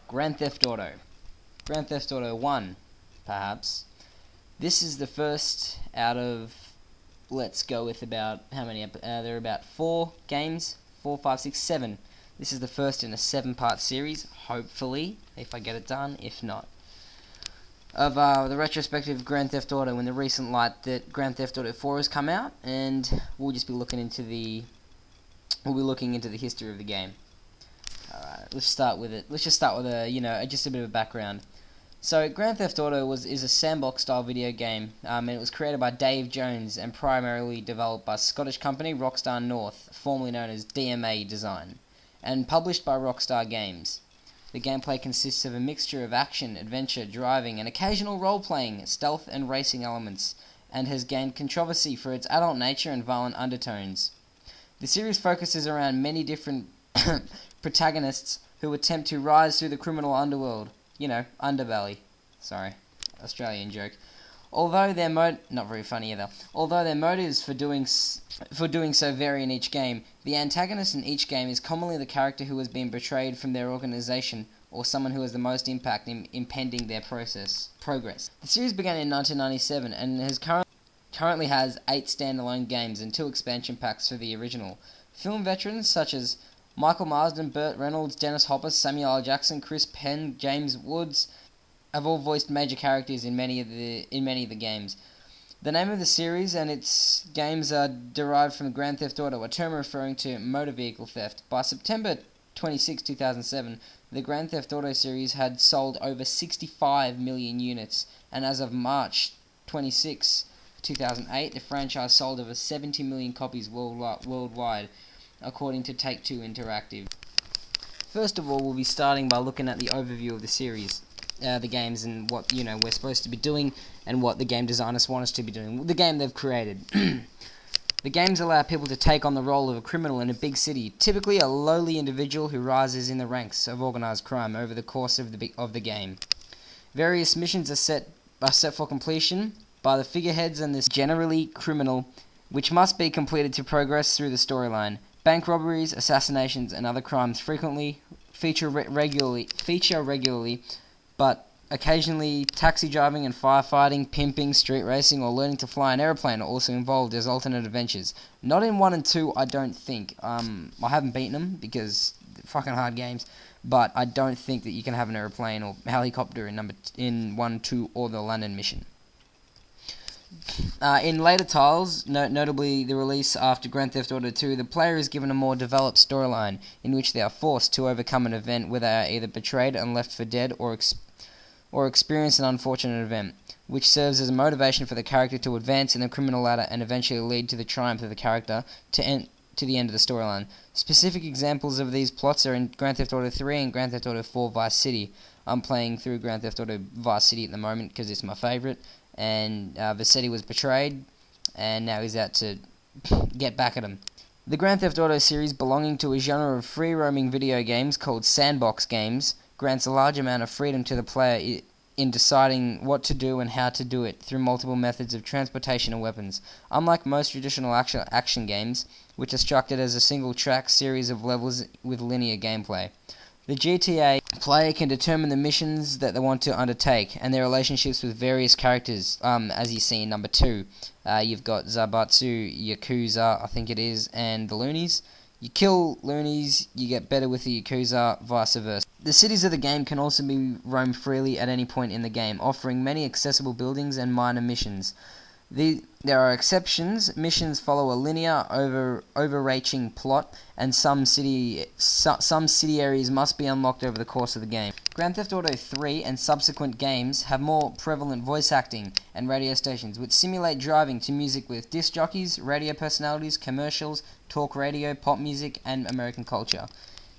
Grand Theft Auto. Grand Theft Auto 1, perhaps. This is the first out of, let's go with about, how many, there are about 4 games, 4, 5, 6, 7. This is the first in a 7-part series, hopefully, if I get it done, if not. Of the retrospective Grand Theft Auto in the recent light that Grand Theft Auto 4 has come out, and we'll just be looking into the history of the game. Alright, let's start with it. Let's just start with just a bit of a background. So, Grand Theft Auto is a sandbox-style video game, and it was created by Dave Jones and primarily developed by Scottish company Rockstar North, formerly known as DMA Design, and published by Rockstar Games. The gameplay consists of a mixture of action, adventure, driving, and occasional role-playing, stealth, and racing elements, and has gained controversy for its adult nature and violent undertones. The series focuses around many different protagonists who attempt to rise through the criminal underworld. Underbelly. Sorry, Australian joke. Although their not very funny either. Although their motives for doing so vary in each game, the antagonist in each game is commonly the character who has been betrayed from their organization or someone who has the most impact in impeding their progress. The series began in 1997 and currently has 8 standalone games and 2 expansion packs for the original. Film veterans such as Michael Marsden, Burt Reynolds, Dennis Hopper, Samuel L. Jackson, Chris Penn, James Woods have all voiced major characters in many of the games. The name of the series and its games are derived from Grand Theft Auto, a term referring to motor vehicle theft. By September 26, 2007, the Grand Theft Auto series had sold over 65 million units, and as of March 26, 2008, the franchise sold over 70 million copies worldwide, according to Take-Two Interactive. First of all, we'll be starting by looking at the overview of the series. The games and what we're supposed to be doing and what the game designers want us to be doing. The game they've created. The games allow people to take on the role of a criminal in a big city, typically a lowly individual who rises in the ranks of organized crime over the course of the game. Various missions are set for completion by the figureheads and this generally criminal, which must be completed to progress through the storyline. Bank robberies, assassinations, and other crimes frequently feature regularly, but occasionally taxi driving and firefighting, pimping, street racing, or learning to fly an aeroplane are also involved as alternate adventures. Not in 1 and 2, I don't think. I haven't beaten them because they're fucking hard games, but I don't think that you can have an aeroplane or helicopter in 1, 2, or the London mission. In later titles, notably the release after Grand Theft Auto 2, the player is given a more developed storyline in which they are forced to overcome an event where they are either betrayed and left for dead or experience an unfortunate event, which serves as a motivation for the character to advance in the criminal ladder and eventually lead to the triumph of the character to the end of the storyline. Specific examples of these plots are in Grand Theft Auto 3 and Grand Theft Auto 4 Vice City. I'm playing through Grand Theft Auto Vice City at the moment because it's my favourite, and Vassetti was betrayed, and now he's out to get back at him. The Grand Theft Auto series, belonging to a genre of free-roaming video games called sandbox games, grants a large amount of freedom to the player in deciding what to do and how to do it through multiple methods of transportation and weapons. Unlike most traditional action games, which are structured as a single-track series of levels with linear gameplay, the GTA player can determine the missions that they want to undertake and their relationships with various characters, as you see in number 2. You've got Zabatsu, Yakuza, I think it is, and the Loonies. You kill Loonies, you get better with the Yakuza, vice versa. The cities of the game can also be roamed freely at any point in the game, offering many accessible buildings and minor missions. There are exceptions. Missions follow a linear, overarching plot, and some city areas must be unlocked over the course of the game. Grand Theft Auto 3 and subsequent games have more prevalent voice acting and radio stations, which simulate driving to music with disc jockeys, radio personalities, commercials, talk radio, pop music, and American culture.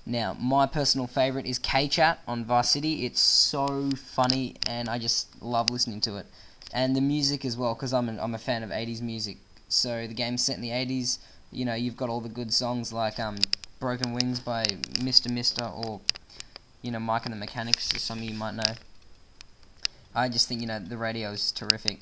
Now, my personal favourite is K-Chat on Vice City. It's so funny, and I just love listening to it. And the music as well, because I'm a fan of 80s music. So the game's set in the 80s. You've got all the good songs like Broken Wings by Mr. or Mike and the Mechanics, as some of you might know. I just think the radio is terrific.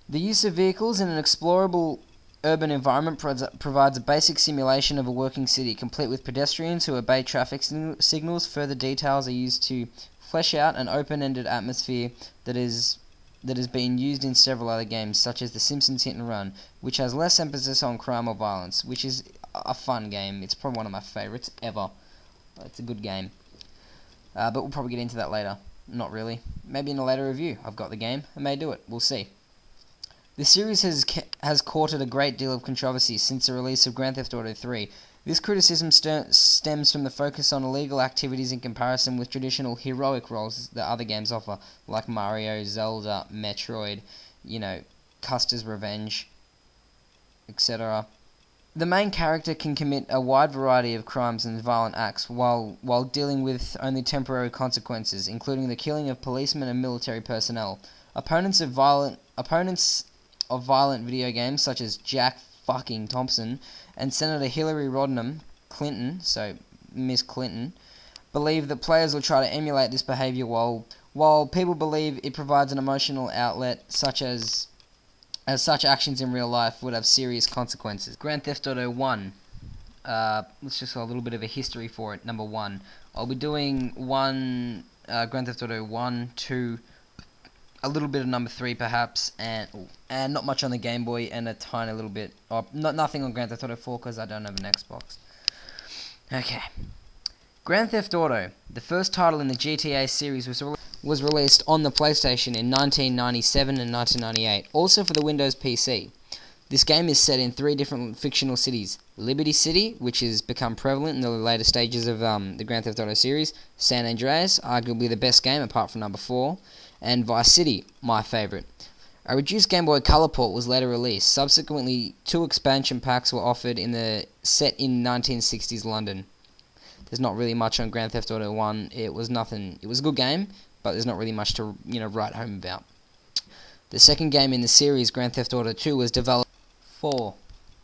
The use of vehicles in an explorable urban environment provides a basic simulation of a working city, complete with pedestrians who obey traffic signals. Further details are used to flesh out an open-ended atmosphere that has been used in several other games, such as The Simpsons Hit and Run, which has less emphasis on crime or violence, which is a fun game. It's probably one of my favourites ever. It's a good game. But we'll probably get into that later. Not really. Maybe in a later review. I've got the game. I may do it. We'll see. The series has courted a great deal of controversy since the release of Grand Theft Auto 3. This criticism stems from the focus on illegal activities in comparison with traditional heroic roles that other games offer, like Mario, Zelda, Metroid, Custer's Revenge, etc. The main character can commit a wide variety of crimes and violent acts while dealing with only temporary consequences, including the killing of policemen and military personnel. Opponents of violent video games such as Jack fucking Thompson and Senator Hillary Rodham Clinton, so Miss Clinton, believe that players will try to emulate this behavior while people believe it provides an emotional outlet such as such actions in real life would have serious consequences. Grand Theft Auto 1. Let's just go a little bit of a history for it. Number 1. I'll be doing Grand Theft Auto 1, 2, a little bit of number 3 perhaps, and not much on the Game Boy, and a tiny little bit. Nothing on Grand Theft Auto 4 because I don't have an Xbox. Okay. Grand Theft Auto, the first title in the GTA series, was released on the PlayStation in 1997 and 1998, also for the Windows PC. This game is set in 3 different fictional cities: Liberty City, which has become prevalent in the later stages of the Grand Theft Auto series, San Andreas, arguably the best game apart from number 4, and Vice City, my favourite. A reduced Game Boy Color port was later released. Subsequently, 2 expansion packs were offered set in 1960s London. There's not really much on Grand Theft Auto 1. It was a good game, but there's not really much to write home about. The second game in the series, Grand Theft Auto 2, was developed for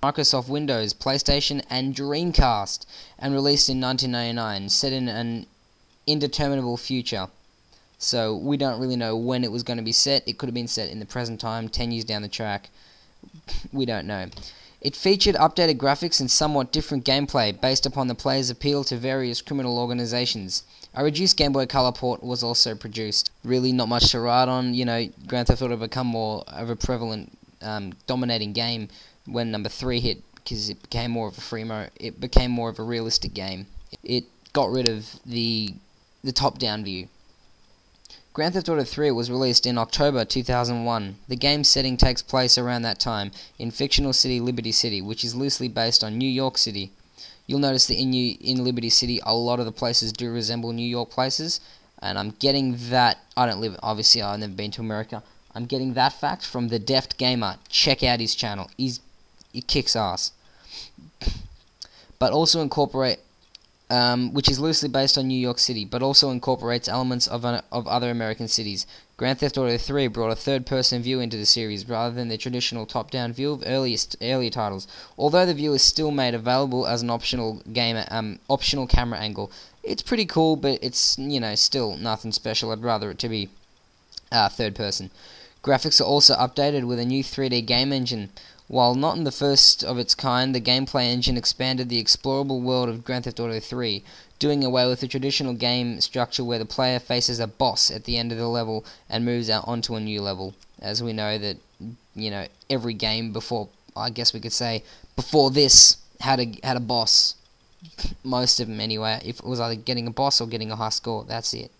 Microsoft Windows, PlayStation, and Dreamcast, and released in 1999, set in an indeterminable future. So we don't really know when it was going to be set. It could have been set in the present time, 10 years down the track. We don't know. It featured updated graphics and somewhat different gameplay based upon the player's appeal to various criminal organizations. A reduced Game Boy Color port was also produced. Really not much to write on. Grand Theft Auto become more of a prevalent, dominating game when number 3 hit, because it became more of a realistic game. It got rid of the top-down view. Grand Theft Auto 3 was released in October 2001. The game's setting takes place around that time, in fictional city Liberty City, which is loosely based on New York City. You'll notice that in Liberty City, a lot of the places do resemble New York places, and I'm getting that. Obviously I've never been to America. I'm getting that fact from the Deft Gamer. Check out his channel. He kicks ass. But also incorporate which is loosely based on New York City, but also incorporates elements of other American cities. Grand Theft Auto 3 brought a third-person view into the series, rather than the traditional top-down view of earlier titles. Although the view is still made available as an optional camera angle, it's pretty cool, but it's still nothing special. I'd rather it to be third-person. Graphics are also updated with a new 3D game engine. While not in the first of its kind, the gameplay engine expanded the explorable world of Grand Theft Auto 3, doing away with the traditional game structure where the player faces a boss at the end of the level and moves out onto a new level. As we know that, every game before, I guess we could say, before this, had a boss. Most of them anyway. If it was either getting a boss or getting a high score, that's it.